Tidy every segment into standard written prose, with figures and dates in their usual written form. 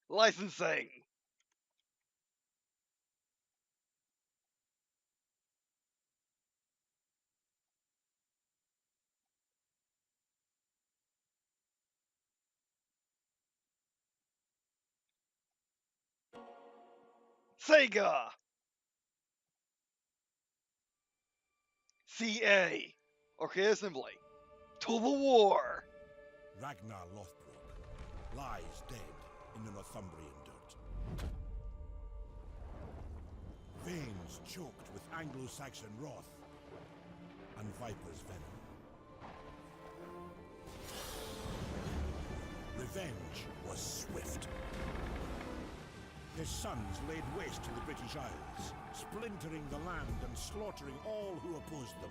Licensing. Sega. CA. Okay, assembly. Total War. Ragnar Lothbrok lies dead in the Northumbrian dirt. Veins choked with Anglo-saxon wrath and viper's venom. Revenge was swift. His sons laid waste to the British Isles, splintering the land and slaughtering all who opposed them.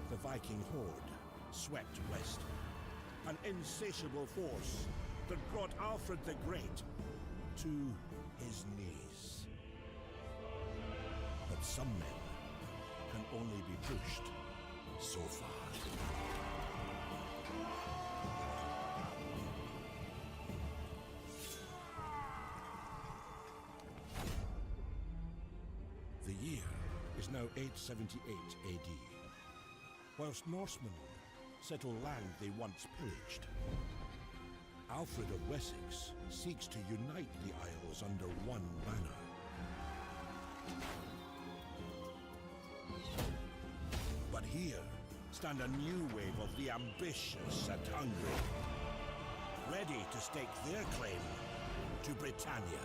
The Viking horde swept west, an insatiable force that brought Alfred the Great to his knees. But some men can only be pushed so far. The year is now 878 AD. Whilst Norsemen settle land they once pillaged, Alfred of Wessex seeks to unite the Isles under one banner. But here stand a new wave of the ambitious and hungry, ready to stake their claim to Britannia.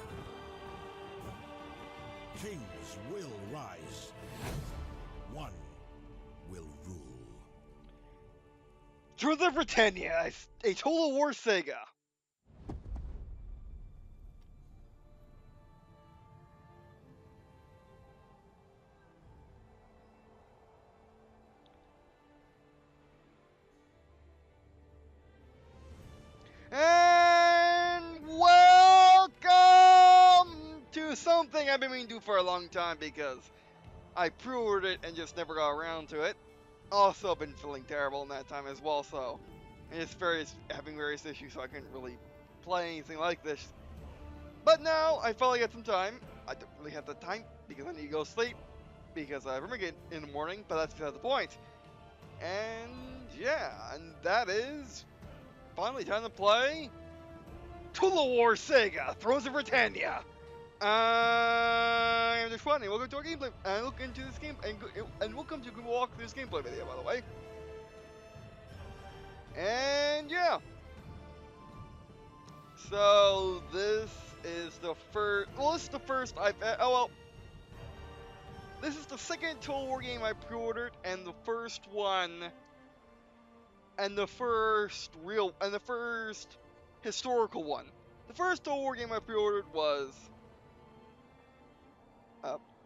Kings will rise. One will rule. Truth of Britannia, a Total War Saga. And welcome to something I've been meaning to do for a long time because I pre-ordered it and just never got around to it. Also, I've been feeling terrible in that time as well, so and just having various issues, so I couldn't really play anything like this. But now I finally got some time. I don't really have the time because I need to go sleep because I remember getting in the morning, but that's beside the point. And yeah, and that is finally time to play Total War Saga: Thrones of Britannia. I'm just funny. Welcome to our gameplay, and look into this game, and welcome to walk through this gameplay video, by the way. And yeah, so this is the first. Well, this is the first I've. Oh well, this is the second Total War game I pre-ordered, and the first one, and the first historical one. The first Total War game I pre-ordered was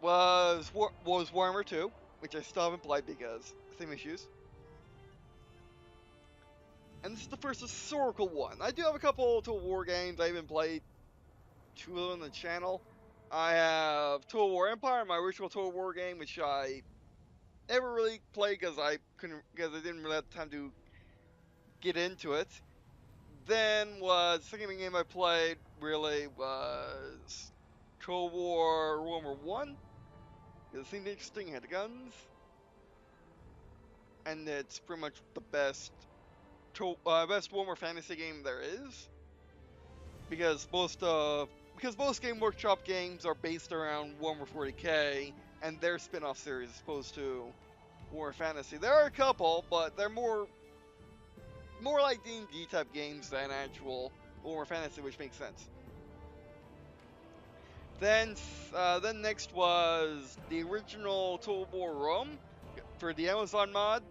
Warhammer 2, which I still haven't played because same issues. And this is the first historical one. I do have a couple Total War games. I even played two of them on the channel. I have Total War Empire, my original Total War game, which I never really played because I didn't really have time to get into it. Then the second game I played really was Total War Warhammer 1. It seemed interesting, it had the guns. And it's pretty much the best Warhammer fantasy game there is. Because most Game Workshop games are based around Warhammer 40k and their spin-off series as opposed to Warhammer Fantasy. There are a couple, but they're more like D&D type games than actual Warhammer Fantasy, which makes sense. Then next was the original Total War Rome for the Amazon mod.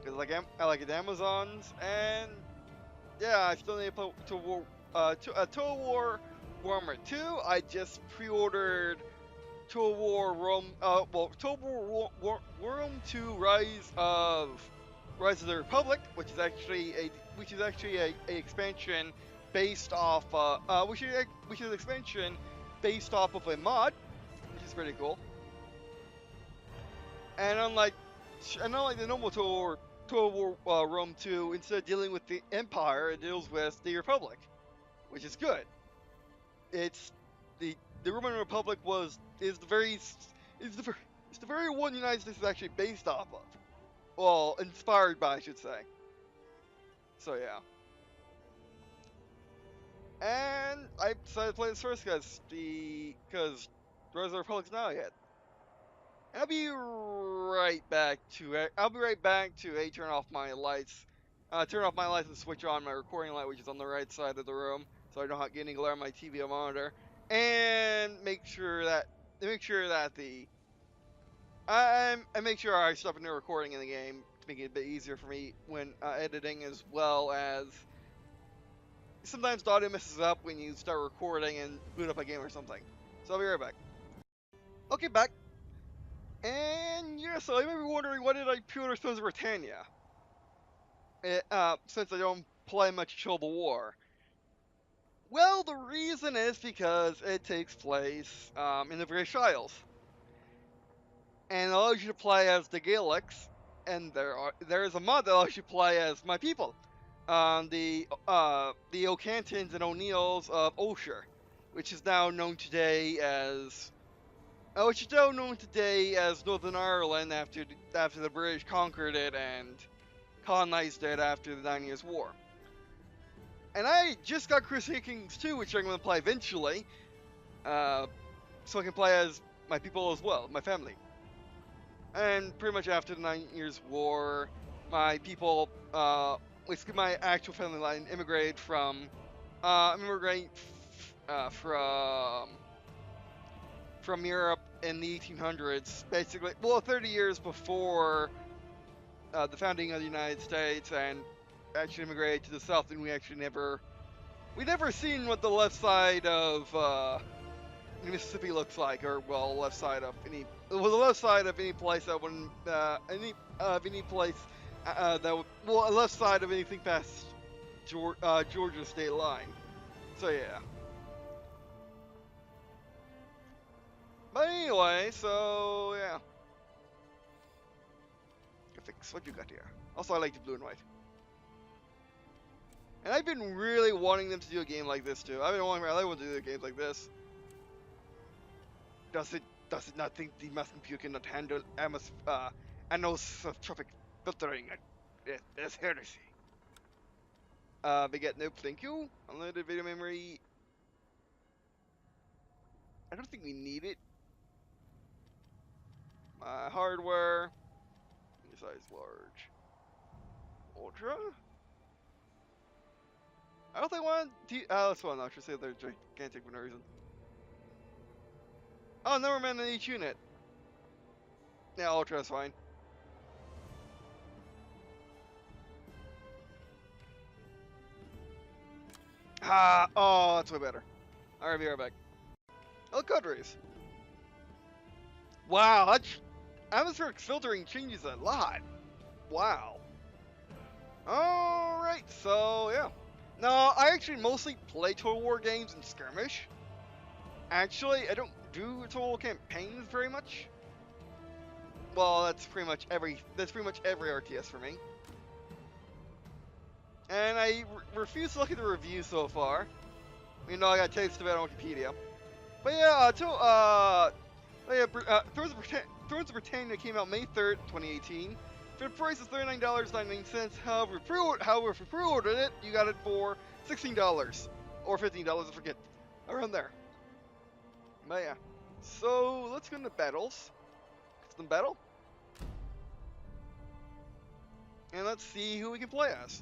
Cause I like the Amazons, and yeah, I still need to play Total War Warhammer 2. I just pre-ordered Total War Rome. Total War Rome 2: Rise of the Republic, which is actually a expansion based off which is an expansion based off of a mod, which is pretty cool. And unlike the normal Total War Total War Rome 2, instead of dealing with the Empire, it deals with the Republic, which is good. It's the Roman Republic is the very one the United States is actually based off of. Well, inspired by, I should say. So yeah. And I decided to play this first because Rise of the Republic's not yet. And I'll be right back to turn off my lights. Turn off my lights and switch on my recording light, which is on the right side of the room, so I don't get any glare on my TV or monitor. And make sure that I make sure I stop a new recording in the game to make it a bit easier for me when editing, as well as sometimes the audio messes up when you start recording and boot up a game or something. So I'll be right back. Okay, back. And yeah, so you may be wondering, why did I pre-order Sons of Britannia? Since I don't play much Civil War. Well, the reason is because it takes place in the British Isles, and allows you to play as the Gaelics, and there is a mod that allows you to play as my people, the O'Cantons and O'Neills of Ulster, which is now known today as Northern Ireland after the British conquered it and colonized it after the 9 Years' War. And I just got Crusader Kings 2, which I'm going to play eventually, so I can play as my people as well, my family. And pretty much after the 9 Years' War, my people, basically my actual family line, immigrated from Europe in the 1800s, basically, well, 30 years before the founding of the United States, and actually immigrated to the South, and we never seen what the left side of Mississippi looks like, or well, the left side of any place that wouldn't left side of anything past Georgia state line. So yeah. But anyway, so yeah. Graphics, what you got here? Also, I like the blue and white. And I've been really wanting them to do a game like this too. I want to do games like this. Does it not think the mass computer cannot handle anisotropic filtering? That's heresy. Beget nope, thank you. Unlimited video memory. I don't think we need it. Hardware. Size large. Ultra? I don't think I want to. That's one. I should say they're gigantic for no reason. Oh, never mind in each unit. Yeah, Ultra is fine. Oh, that's way better. Alright, be right back. Oh, Codrays. Wow, atmospheric filtering changes a lot. Wow. Alright, so yeah. No, I actually mostly play Total War games in skirmish. Actually, I don't do Total War campaigns very much. Well, that's pretty much every RTS for me. And I refuse to look at the reviews so far. You know, I got a taste of it on Wikipedia. But yeah, Thrones of Britannia came out May 3rd, 2018. For the price of $39.99. However, if you pre-ordered it, you got it for $16 or $15, I forget, around there. But yeah, so let's go into battles. Custom battle, and let's see who we can play as.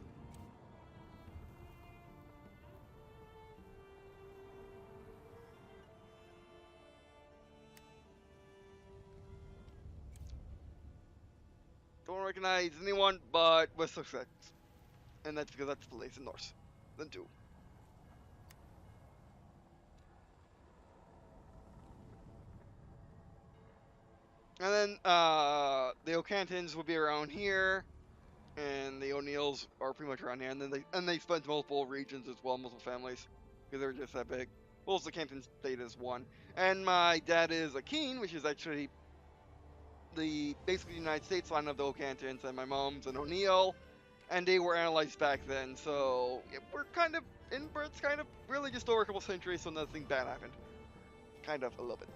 Don't recognize anyone but West Sussex, and that's because that's the place in Norse. Then two. And then the O'Cantons will be around here, and the O'Neills are pretty much around here. And then they split multiple regions as well, multiple families, because they're just that big. Well, the Canton state is one, and my dad is a Keen, which is actually basically the United States line of the O'Cantons, and my mom's an O'Neill, and they were analyzed back then. So we're kind of inbirds, kind of really just over a couple centuries, so nothing bad happened. Kind of a little bit.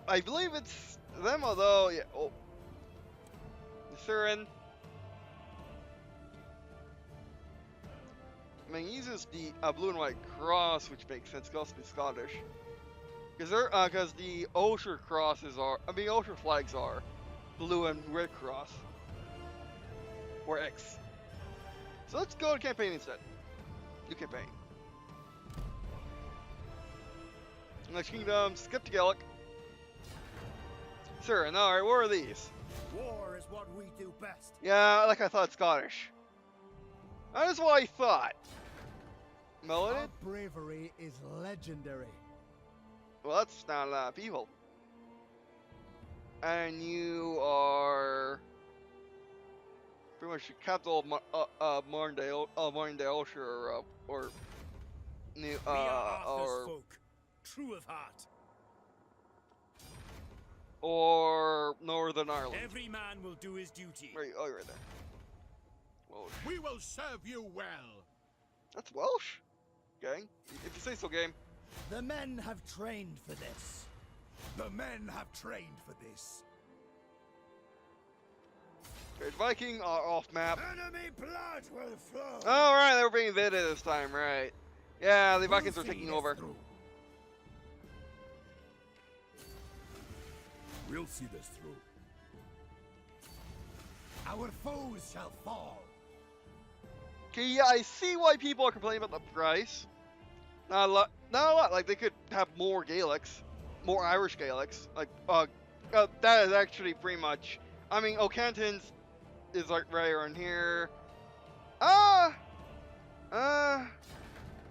I believe it's them, although yeah. Oh, Surin. I mean, he uses the blue and white cross, which makes sense. It also be Scottish, because the Ulster crosses are, Ulster flags are blue and red cross or X. So let's go to campaign instead. New campaign. Next kingdom, skip to Gaelic. Sure, and alright, what are these? War is what we do best. Yeah, like I thought, Scottish. That is what I thought. Melody? Our bravery is legendary. Well, that's not a lot of people. And you are pretty much the capital of Morndale, or New, we are Arthur's or folk, true of heart. or Northern Ireland. Every man will do his duty. Right, oh, you're right there. Welsh. We will serve you well. That's Welsh, gang. If you say so, game. The men have trained for this. The men have trained for this. Great Viking are off map. Enemy blood will flow. Oh, right, they were being invaded this time, right. Yeah, the Vikings are We'll see taking this over. through. We'll see this through. Our foes shall fall. Okay, yeah, I see why people are complaining about the price. Not a lot. Like, they could have more Gaelics, more Irish Gaelics. Like, that is actually pretty much. I mean, O'Cantons is like right around here.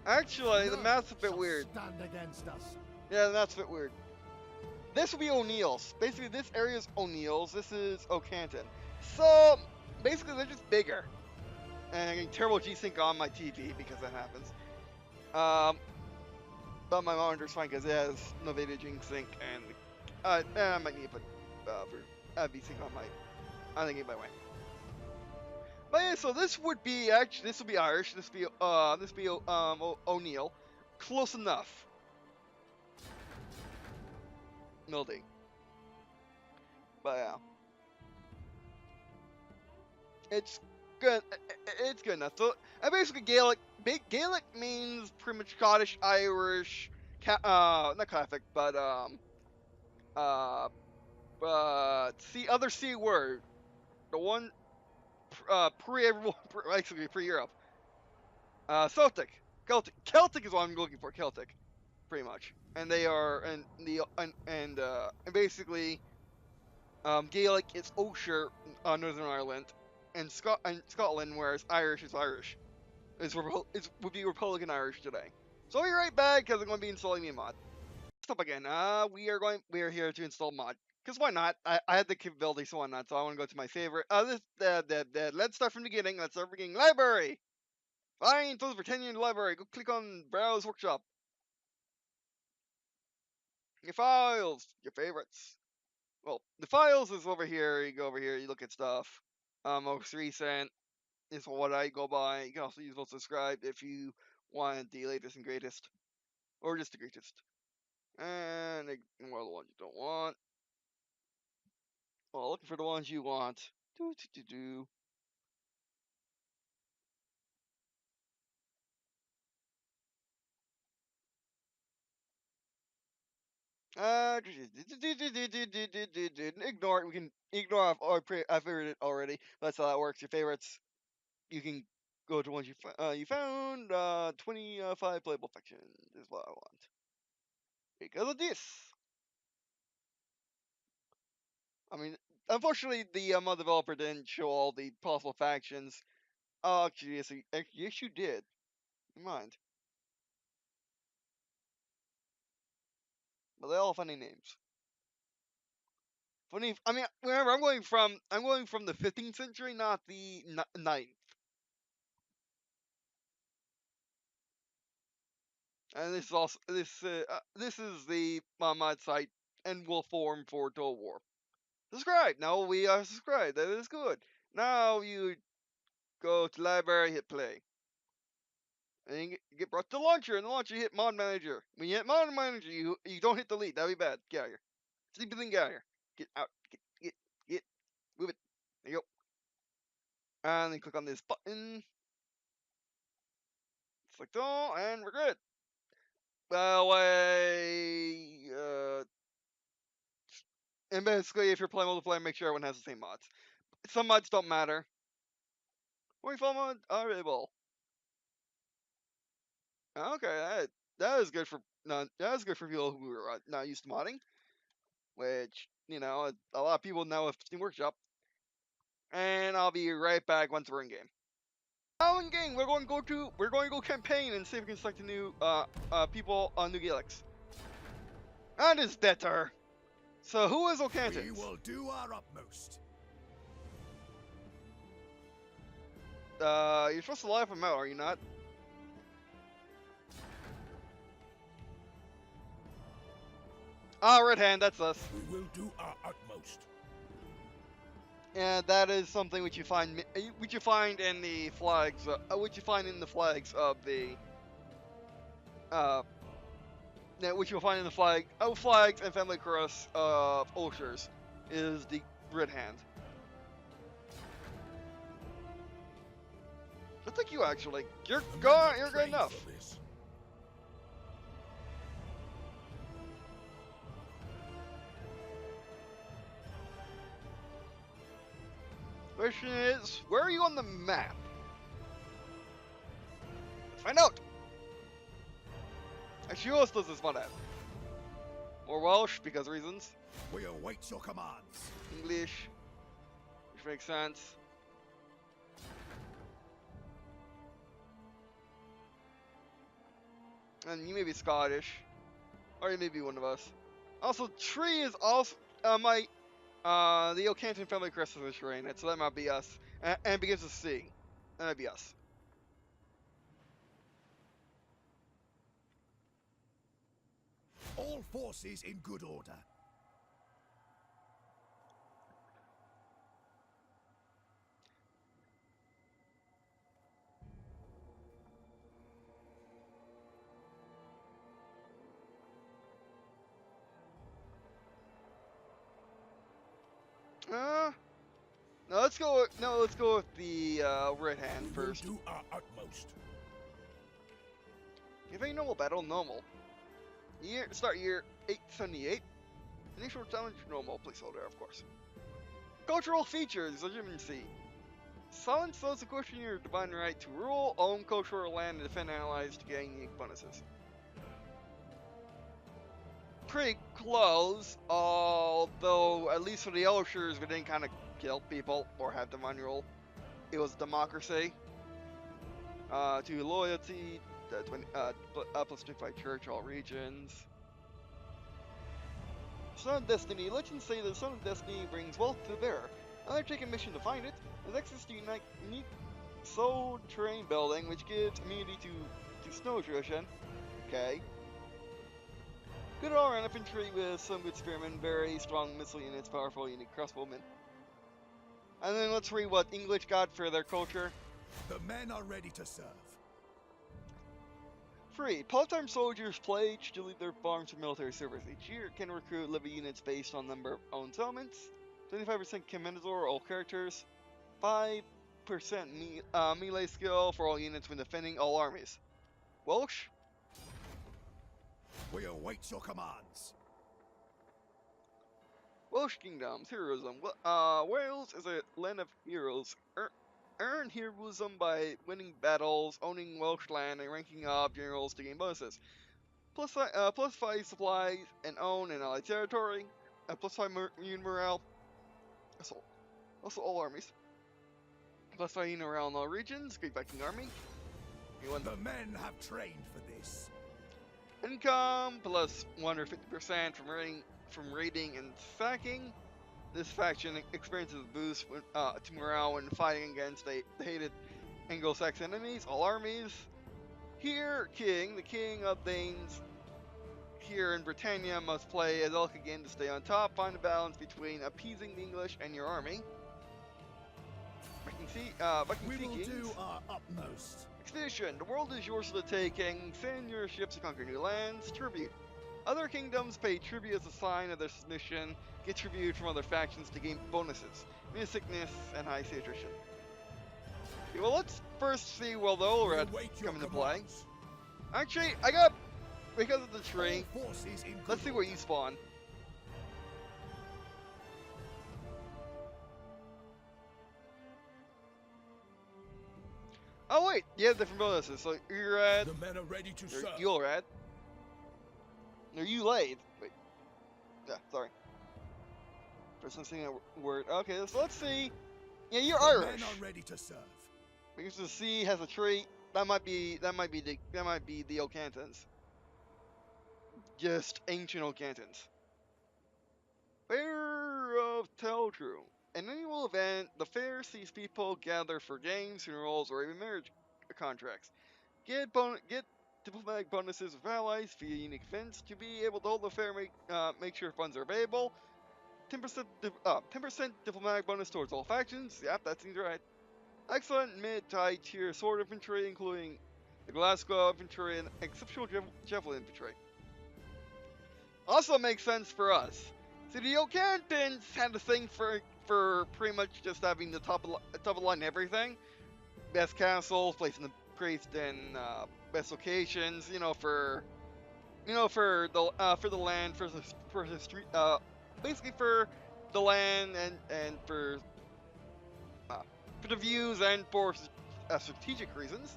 Actually, the math's a bit Shall weird. Stand against us. Yeah, the math's a bit weird. This will be O'Neill's. Basically, this area is O'Neill's. This is O'Canton. So, basically, they're just bigger. And I'm getting terrible G-Sync on my TV because that happens. But my monitor's fine because it has no video G-Sync, and I might need to put for V-Sync on my. I think it by way. But yeah, so this would be this will be Irish. This will be O'Neill. Close enough. Mildy. But yeah. It's good. It's good enough. So, basically, Gaelic means pretty much Scottish, Irish, not Catholic, but other C word, the one pre everyone, basically pre Europe. Celtic, Celtic is what I'm looking for. Celtic, pretty much, and they are and basically, Gaelic is Ulster, Northern Ireland. And Scotland, whereas Irish is Irish. Would be Republican Irish today. So I'll be right back because I'm going to be installing me a mod. Stop again. We are here to install mod. Because why not? I had the capability, so why not? So I want to go to my favorite. Let's start from the beginning. Let's start from the beginning. Library. Fine. So Britannia library. Go click on Browse Workshop. Your files. Your favorites. Well, the files is over here. You go over here. You look at stuff. Most recent is what I go by. You can also use most subscribed if you want the latest and greatest, or just the greatest. And ignore the ones you don't want. Well, looking for the ones you want. Do. Ignore it. We can ignore. I've figured it already. That's how that works. Your favorites. You can go to ones you found. 25 playable fictions is what I want. Because of this. I mean, unfortunately, the mod developer didn't show all the possible factions. Oh, actually, yes, you did. Never mind. But they all have funny names. Funny. I mean, remember, I'm going from the 15th century, not the 9th. And this is also this is the mod site and will form for Total War. Subscribe. Now we are subscribed. That is good. Now you go to library, hit play. And you get brought to the launcher. In the launcher, you hit mod manager. When you hit mod manager, you don't hit delete. That'd be bad. Get out of here. Sleepy thing, get out of here. Get out. Get. Move it. There you go. And then click on this button. Select all, and we're good. And basically, if you're playing multiplayer, make sure everyone has the same mods. Some mods don't matter. 24 mods are available. Okay, that is good for people who are not used to modding, which a lot of people know with Steam Workshop. And I'll be right back once we're in game. Now in game, we're going to go campaign and see if we can select a new people on new Gaelics. That is better. So who is O'Cantons? We will do our utmost. You're supposed to live them out, are you not? Ah, Red Hand, that's us. We will do our utmost. And that is something which you find in the flags, which you find in the flags of the, which you'll find in the flags and family cross of Ulshers, is the Red Hand. I think you actually, you're good enough. Question is, where are you on the map? Let's find out. Actually, who else does this mod have? More Welsh, because reasons. We await your commands. English, which makes sense. And you may be Scottish, or you may be one of us. Also, Tree is also the O'Canton family crest is a terrain, so that might be us. And begins with C. That might be us. All forces in good order. No, let's go with the Red Hand first. We will do our utmost. Giving normal battle normal. Start year 878. Initial challenge normal placeholder, of course. Cultural features legitimacy. Silence those who question your divine right to rule, own cultural land, and defend allies to gain unique bonuses. Pretty close, although at least for the Elshers, we didn't kind of kill people or have divine rule. It was democracy. To loyalty, plus 25 church, all regions. Son of Destiny. Legends say the Son of Destiny brings wealth to the bearer. Undertake a mission to find it. Has access to unique soul terrain building, which gives immunity to snow erosion. Okay. Good all-around infantry with some good spearmen, very strong missile units, powerful unique crossbowmen. And then let's read what English got for their culture. The men are ready to serve. 3. Part-time soldiers pledge to leave their farms for military service each year. Can recruit livy units based on number of owned settlements. 25% commendatory all characters. 5% melee skill for all units when defending all armies. Welsh? We await your commands. Welsh Kingdoms, heroism. Wales is a land of heroes. Earn heroism by winning battles, owning Welsh land, and ranking up generals to gain bonuses. Plus 5 supplies and own an allied territory. Plus 5 unit morale. Also all armies. Plus 5 unit morale in all regions. Great Viking army. The men have trained for this. Income plus 150% from raiding and sacking. This faction experiences a boost to morale when fighting against the hated Anglo-Saxon enemies. All armies. Here, the king of Danes here in Britannia must play a delicate game to stay on top, find a balance between appeasing the English and your army. We will Vikings. do our utmost. Expedition. The world is yours for the taking. Send your ships to conquer new lands. Tribute. Other kingdoms pay tribute as a sign of their submission. Get tribute from other factions to gain bonuses. Minus sickness and high sea attrition. Okay, well, let's first see the Olred come into play. Actually, because of the tree, let's see where you spawn. Oh wait, you have different bonuses. So you're at. The men are ready to serve. You're at. Or you laid. Wait. Yeah, sorry. First I'm seeing a word. Okay, so let's see. Yeah, you're The Irish. men are ready to serve. Because the C has a trait. That might be the Ocantons. Just ancient Ocantons. Fair of Teldru. An annual event, the fair sees people gather for games, funerals, or even marriage contracts. Get diplomatic bonuses with allies via unique events. To be able to hold the fair, make sure funds are available. 10% diplomatic bonus towards all factions. Yep, that seems right. Excellent mid-high tier sword infantry, including the Glasgow infantry and exceptional javelin infantry. Also makes sense for us. So the Ocantons had a thing for pretty much just having the top of the line everything. Best castles, placing the priest in best locations. For the land, for the street, basically for the land and for the views and for strategic reasons.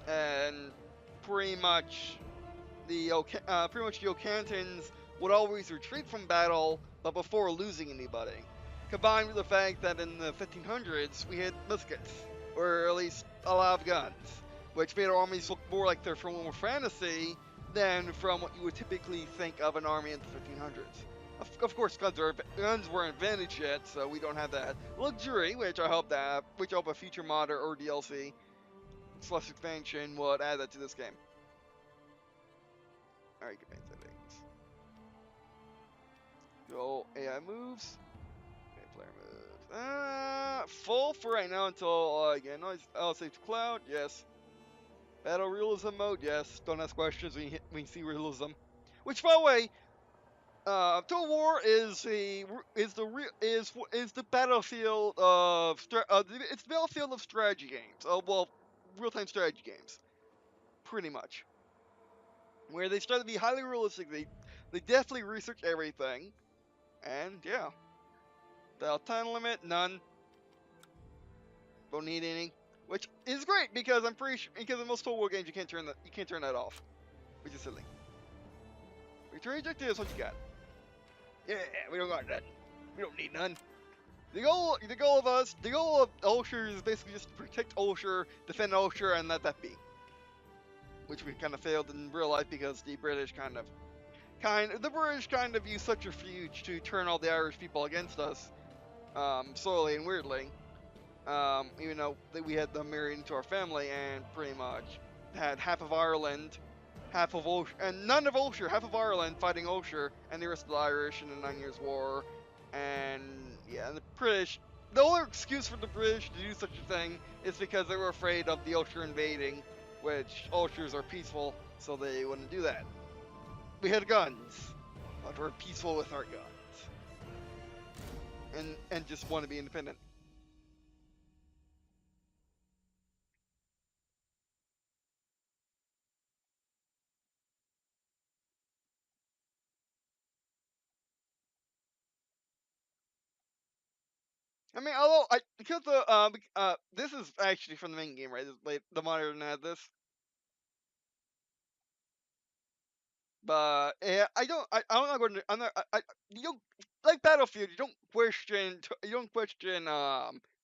And pretty much the Ocantons would always retreat from battle, but before losing anybody. Combined with the fact that in the 1500s we had muskets, or at least a lot of guns, which made our armies look more like they're from more fantasy than from what you would typically think of an army in the 1500s. Of course, guns weren't invented yet, so we don't have that luxury, which I hope a future mod or DLC / expansion would add that to this game. Alright, good settings. Go AI moves. Okay, player moves. Full for right now until again. I'll save to cloud. Yes. Battle realism mode. Yes. Don't ask questions when you see realism. Which, by the way, Total War is the battlefield of it's the battlefield of strategy games. Real-time strategy games, pretty much. Where they start to be highly realistic. They definitely research everything, and yeah. The time limit, none. Don't need any, which is great because I'm pretty sure because in most Total War games you can't turn that off, which is silly. Return objective is what you got. Yeah, we don't got none. We don't need none. The goal of Ulster is basically just to protect Ulster, defend Ulster, and let that be. Which we kind of failed in real life because the British kind of used subterfuge to turn all the Irish people against us, slowly and weirdly. Even though we had them married into our family and pretty much had half of Ireland, half of Ulster, and none of Ulster, half of Ireland fighting Ulster, and the rest of the Irish in the 9 Years' War. And yeah, and the British, the only excuse for the British to do such a thing is because they were afraid of the Ulster invading, which Ulsters are peaceful, so they wouldn't do that. We had guns, but we're peaceful with our guns, and just want to be independent. I mean, this is actually from the main game, right? The monitor didn't have this, but yeah, I'm not going to. I'm not. You don't like Battlefield. You don't question.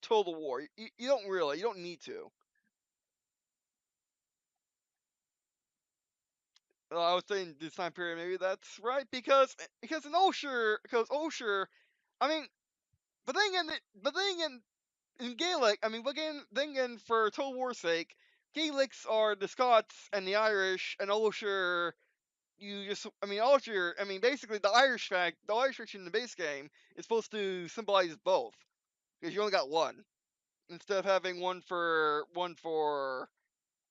Total War. You don't really. You don't need to. I was saying this time period. Maybe that's right because Ulster. I mean, but then again, in Gaelic, I mean, then again, for Total War's sake, Gaelics are the Scots and the Irish, and Ulster. Basically the Irish faction in the base game is supposed to symbolize both, because you only got one, instead of having one for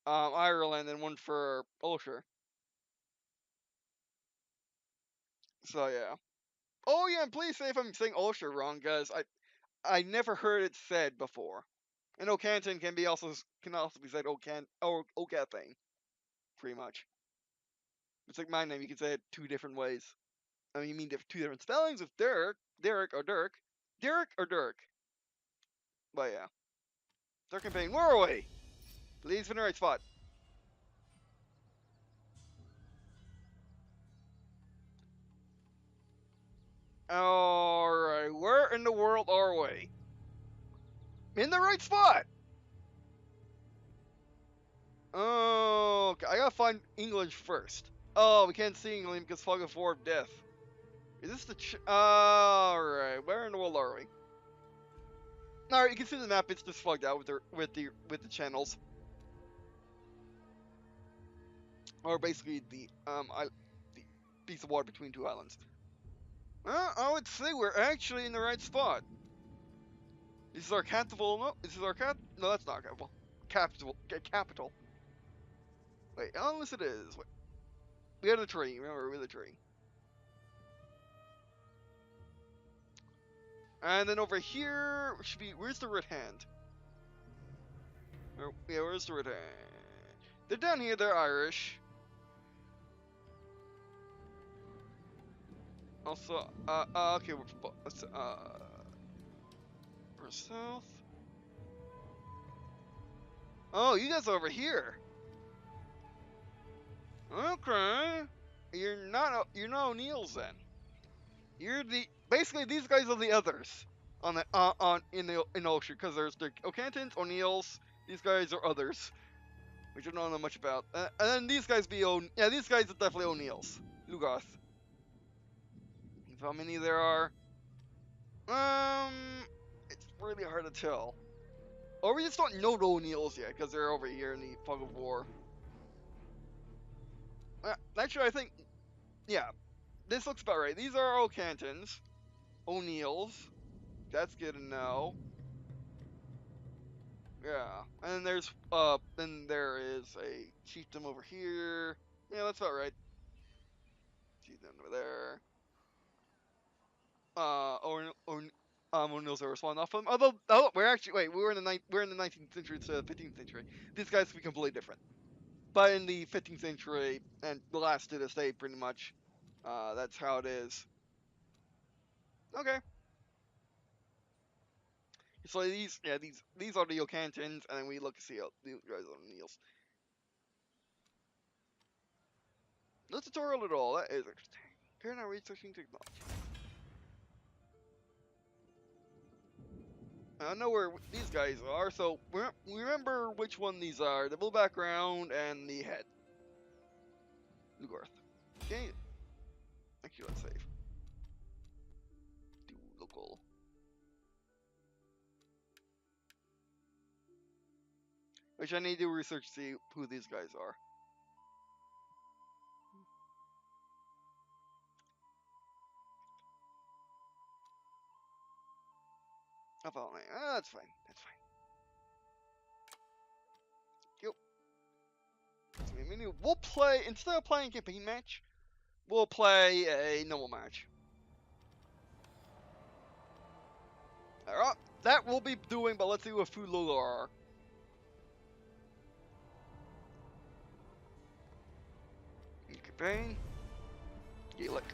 Ireland and one for Ulster. So yeah. Oh yeah, and please say if I'm saying Ulster wrong, guys. I never heard it said before. And Ocanton can also be said Ocathane, pretty much. It's like my name. You can say it two different ways. I mean, you mean two different spellings of Derek or Dirk. But yeah. Start campaign. Where are we? Please in the right spot. Alright, where in the world are we? In the right spot! Oh, okay. I gotta find England first. Oh, we can't see England because Fog of War of Death. Is this the Alright, where in the world are we? Alright, you can see the map, it's just fogged out with the channels. Or basically the piece of water between two islands. Well, I would say we're actually in the right spot. This is our capital. No, this is our No, that's not our capital. Capital. Wait, unless it is. Wait. We have the tree. Remember, we have the tree. And then over here should be. Where's the red hand? Yeah, where's the red hand? They're down here. They're Irish. Also, okay, we're south. Oh, you guys are over here. Okay. You're not O'Neills then. Basically these guys are the others in Ulster, because there's the O'Cantons, O'Neills. These guys are others, which I don't know much about. And then these guys these guys are definitely O'Neills. Lugoth. How many there are? It's really hard to tell. Or we just don't know the O'Neills yet, because they're over here in the Fog of War. Actually, I think, yeah, this looks about right. These are O'Cantons, O'Neills. That's good to know. Yeah, and then there is a chieftain over here. Yeah, that's about right. Chieftain over there. O'Neills are responding off of them. Although, we're in the 19th century to the 15th century. These guys could be completely different. But in the 15th century and the last to this day, pretty much, that's how it is. Okay. So these are the O'Cantons, and then we look to see these guys are O'Neills. No tutorial at all. That is interesting. They're not researching technology. I know where these guys are, so remember which one these are. The blue background and the head. Lugarth. Okay. Actually, let's save. Do local. Which I need to research to see who these guys are. That's fine. That's fine. We'll play, instead of playing a campaign match, we'll play a normal match. Alright, that we'll be doing, but let's see what Fulula are. Campaign. Gaelic.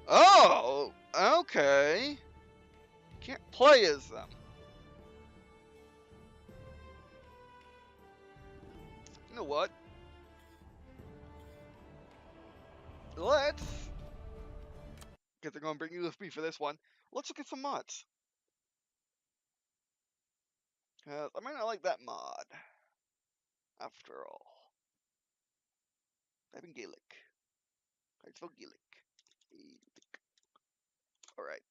Oh, okay. Can't play as them. You know what? Let's, because they're going to bring USB for this one. Let's look at some mods. I might not like that mod. After all. Type in Gaelic. I spelled Gaelic. Alright.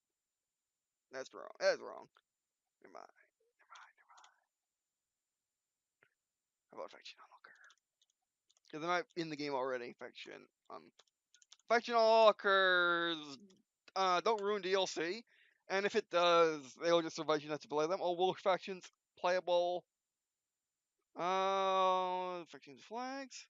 That's wrong. That's wrong. Never mind. about faction unlocker. Because I'm not in the game already. Faction unlockers don't ruin DLC, and if it does, they'll just advise you not to play them. All Welsh factions playable. Factions flags.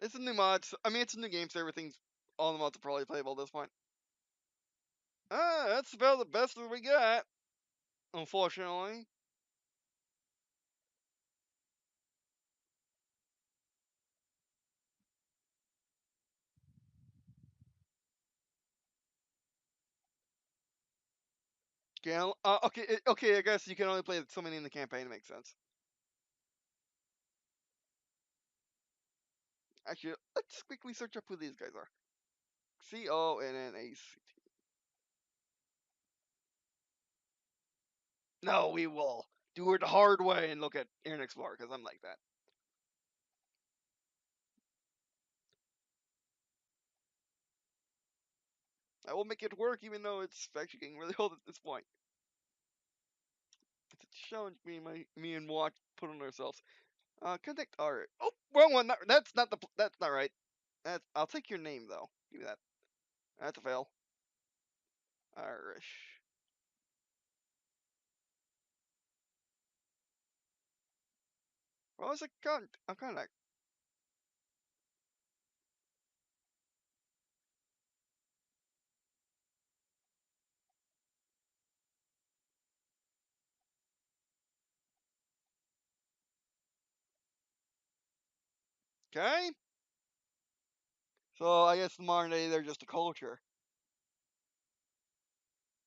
It's a new mod. I mean, it's a new game, so everything's all the mods are probably playable at this point. That's about the best that we got, unfortunately. Okay, I guess you can only play so many in the campaign. It makes sense. Actually, let's quickly search up who these guys are. Connac. No, we will do it the hard way and look at Air Explorer, because I'm like that. I will make it work, even though it's actually getting really old at this point. It's a challenge me and Watt put on ourselves. Contact art. Oh, wrong one. That's not right. I'll take your name though. Give me that. That's a fail. Irish. What was a contact? Okay. So I guess in modern day they're just a culture.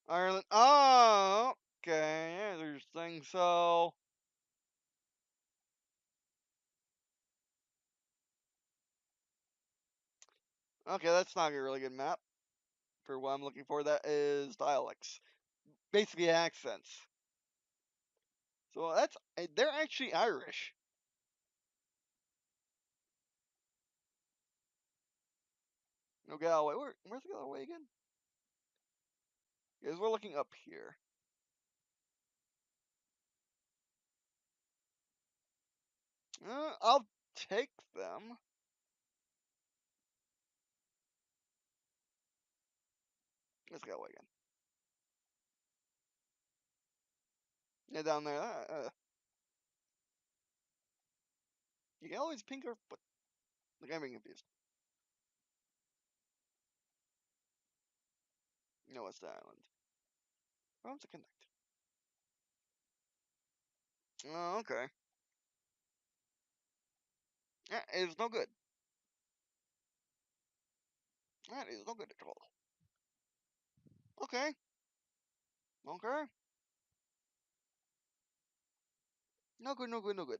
Ireland. Oh, okay. Yeah, there's things. So okay, that's not a really good map for what I'm looking for. That is dialects, basically accents. So they're actually Irish. No Galway. Where's Galway again? Because we're looking up here. I'll take them. Let's Galway again. Yeah, down there. You can always pink or but like I'm being confused. No, it's the island. Where's the connect? Oh, okay. That is no good. That is no good at all. Okay. Okay. No good, no good, no good.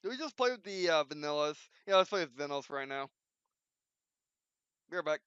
Do we just play with the vanillas? Yeah, let's play with vanillas right now. Be right back.